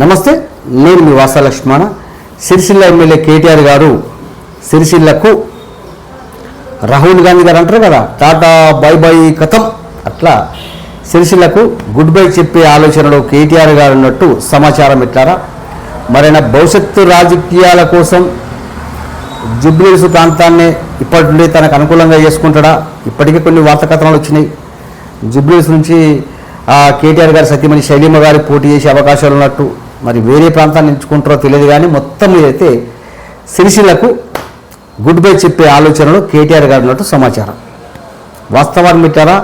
నమస్తే, నేను మీ వాసా లక్ష్మణ. సిరిసిల్ల ఎమ్మెల్యే కేటీఆర్ గారు సిరిసిల్లకు రాహుల్ గాంధీ గారు అంటారు కదా, టాటా బై బై కథం, అట్లా సిరిసిల్లకు గుడ్ బై చెప్పే ఆలోచనలో కేటీఆర్ గారు ఉన్నట్టు సమాచారం. ఇట్లారా మరైనా భవిష్యత్తు రాజకీయాల కోసం జూబ్లీహిల్స్ ప్రాంతాన్ని ఇప్పటి నుండి తనకు అనుకూలంగా చేసుకుంటాడా? ఇప్పటికే కొన్ని వార్తా కథనాలు వచ్చినాయి. జూబ్లీహిల్స్ నుంచి కేటీఆర్ గారి సతీమణి శైలిమ గారి పోటీ చేసే అవకాశాలు ఉన్నట్టు. మరి వేరే ప్రాంతాన్ని ఎంచుకుంటారో తెలియదు, కానీ మొత్తం మీదైతే సిరిసిల్లకు గుడ్ బై చెప్పే ఆలోచనలో కేటీఆర్ గారు ఉన్నట్టు సమాచారం. వాస్తవాన్ని పెట్టారా,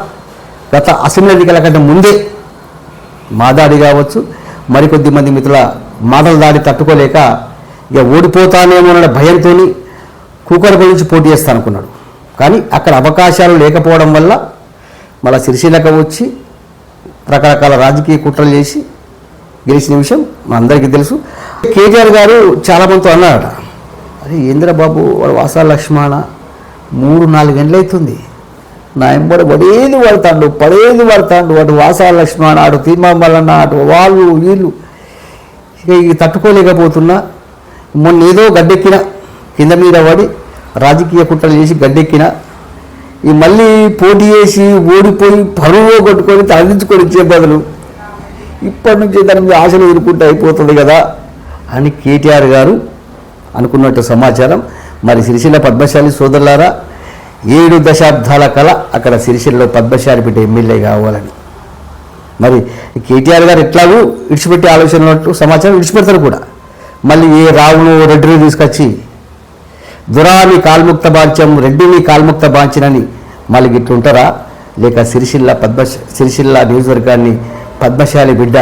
గత అసెంబ్లీ ఎన్నికల కంటే ముందే మాదాడి కావచ్చు, మరికొద్ది మంది మిత్రుల మాటల దాడి తట్టుకోలేక ఇక ఓడిపోతానేమో అనే భయంతో కూకట్పల్లి నుంచి పోటీ చేస్తా అనుకున్నాడు. కానీ అక్కడ అవకాశాలు లేకపోవడం వల్ల మళ్ళీ సిరిసిల్లకు వచ్చి రకరకాల రాజకీయ కుట్రలు చేసి గెలిచిన విషయం మనందరికీ తెలుసు. కేటీఆర్ గారు చాలామందితో అన్నారట, అరే ఏంద్రబాబు వాడు వాసా లక్ష్మణ 3-4 గంటలు అవుతుంది, నా ఎంబడి పడేది పడతాడు వాడు వాసా లక్ష్మణ, అటు తీర్మామల్లన్న, అటు వాళ్ళు వీళ్ళు, ఇక తట్టుకోలేకపోతున్నా. మొన్న ఏదో గడ్డెక్కిన కింద మీద పడి రాజకీయ కుట్రలు చేసి గడ్డెక్కిన, ఈ మళ్ళీ పోటీ చేసి ఓడిపోయి పరువు కొట్టుకొని తలదించుకొని ఇచ్చే బదులు ఇప్పటి నుంచి దాని మీద ఆశలు ఎదుర్కొంటే అయిపోతుంది కదా అని కేటీఆర్ గారు అనుకున్నట్టు సమాచారం. మరి సిరిసిల్ల పద్మశాలి సోదరులారా, 7 దశాబ్దాల కల అక్కడ సిరిసిల్లలో పద్మశాలి బిడ్డ ఎమ్మెల్యే కావాలని. మరి కేటీఆర్ గారు ఎట్లాగూ విడిచిపెట్టే ఆలోచన ఉన్నట్టు సమాచారం. విడిచిపెడతారు కూడా. మళ్ళీ ఏ రావును రెడ్డిని తీసుకొచ్చి దురాని కాల్ముక్త బాంచం, రెడ్డిని కాల్ముక్త బాంచనని మళ్ళీ గిట్లుంటారా? లేక సిరిసిల్ల నియోజకవర్గాన్ని పద్మశాలి బిడ్డ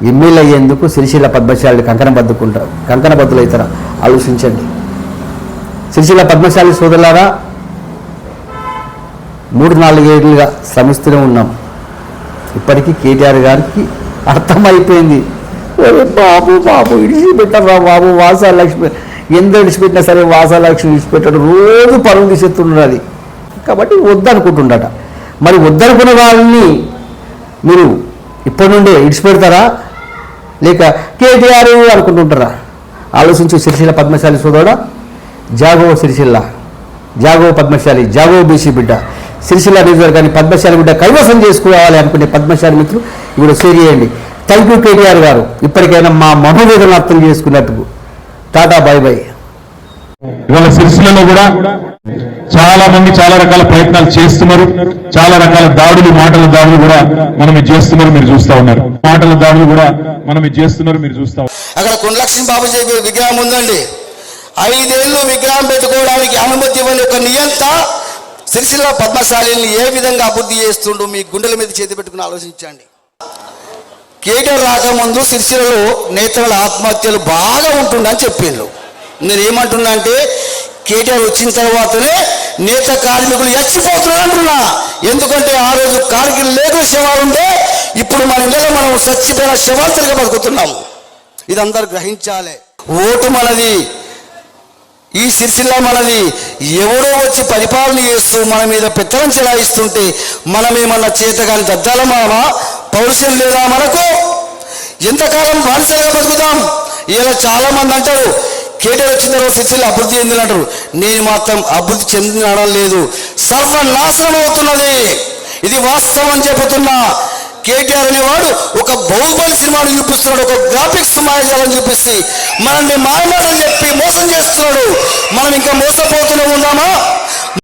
ఎమ్మెల్యే అయ్యేందుకు సిరిసిల్ల పద్మశాలి కంకణబద్దులవుతారా? ఆలోచించండి. సిరిసిల్ల పద్మశాలి సోదరులారా, 3-4 ఏళ్ళుగా శ్రమిస్తూనే ఉన్నాం. ఇప్పటికీ కేటీఆర్ గారికి అర్థమైపోయింది, బాబు ఇడిచిపెట్టారా బాబు, వాసా లక్ష్మి ఎంత విడిచిపెట్టినా సరే వాసా లక్ష్మి విడిచిపెట్టాడు, రోజు పరువు తీసేస్తున్నది. కాబట్టి వద్దనుకుంటుండట. మరి వద్దనుకున్న వాళ్ళని మీరు ఇప్పటి నుండే ఇడిచిపెడతారా లేక కేటీఆర్ అనుకుంటుంటారా? ఆలోచించు సిరిసిల్ల పద్మశాలి సోదరుడా. జాగో సిరిసిల్ల, జాగో పద్మశాలి, జాగో బీసీ బిడ్డ, సిరిసిల్ల నియోజకవర్గాన్ని పద్మశాలి బిడ్డ కైవసం చేసుకోవాలి అనుకునే పద్మశాలి మిత్రులు ఇప్పుడు షేర్ చేయండి. థ్యాంక్ యూ కేటీఆర్ గారు, ఇప్పటికైనా మా మనోవేదన అర్థం చేసుకున్నట్టు. Tata bye by. ఇవాళ సిరిసిల్లలో కూడా చాలా మంది చాలా రకాల ప్రయత్నాలు చేస్తున్నారు. చాలా రకాల దాడులు, మాటల దాడులు కూడా మనం ఇది చేస్తున్నారు, మీరు చూస్తా ఉన్నారు. మాటల దాడులు కూడా మనం ఇది చేస్తున్నారు, మీరు చూస్తా ఉన్నారు. అక్కడ కొండలక్ష్మి బాబు విగ్రహం ఉందండి. 5 ఏళ్ళు విగ్రహం పెట్టుకోవడానికి అనుమతి ఇవ్వని ఒక నియంత సిరిసిల్ల పద్మశాలిని ఏ విధంగా అభివృద్ధి చేస్తుండో మీ గుండెల మీద చేతి పెట్టుకుని ఆలోచించండి. కేటీఆర్ రాకముందు సిరిసిల్లలో నేతల ఆత్మహత్యలు బాగా ఉంటుందని చెప్పిండ్రు. నేను ఏమంటున్నా అంటే కేటీఆర్ వచ్చిన తర్వాతనే నేత కార్మికులు చచ్చిపోతున్నారు అంటున్నా. ఎందుకంటే ఆ రోజు కార్మికులు లేకుండా శవాలు ఉంటే ఇప్పుడు మన ఇంట్లో మనం చచ్చిపోయిన శవాలు బతుకుతున్నాము. ఇది అందరు గ్రహించాలి. ఓటు మనది, ఈ సిరిసిల్ల మనది. ఎవరో వచ్చి పరిపాలన చేస్తూ మన మీద పెత్తనం చెలాయిస్తుంటే మనమేమన్నా చేతగాని దద్దాల మామా, పౌరుషం లేదా మనకు? ఎంతకాలం బానిసలుగా బతుకుతాం? ఇలా చాలా మంది అంటారు కేటీఆర్ వచ్చిన తర్వాత సిరిసిల్ల అభివృద్ధి చెందిన అంటారు. నేను మాత్రం అభివృద్ధి చెందినడం లేదు, సర్వనాశనం అవుతున్నది. ఇది వాస్తవం చెబుతున్నా. కేటీఆర్ అనేవాడు ఒక బాహుబలి సినిమాను చూపిస్తున్నాడు, ఒక గ్రాఫిక్స్ మాయాజాలను చూపిస్తే మనల్ని మాయమాటలు చెప్పి మోసం చేస్తున్నాడు. మనం ఇంకా మోసపోతూనే ఉన్నామా?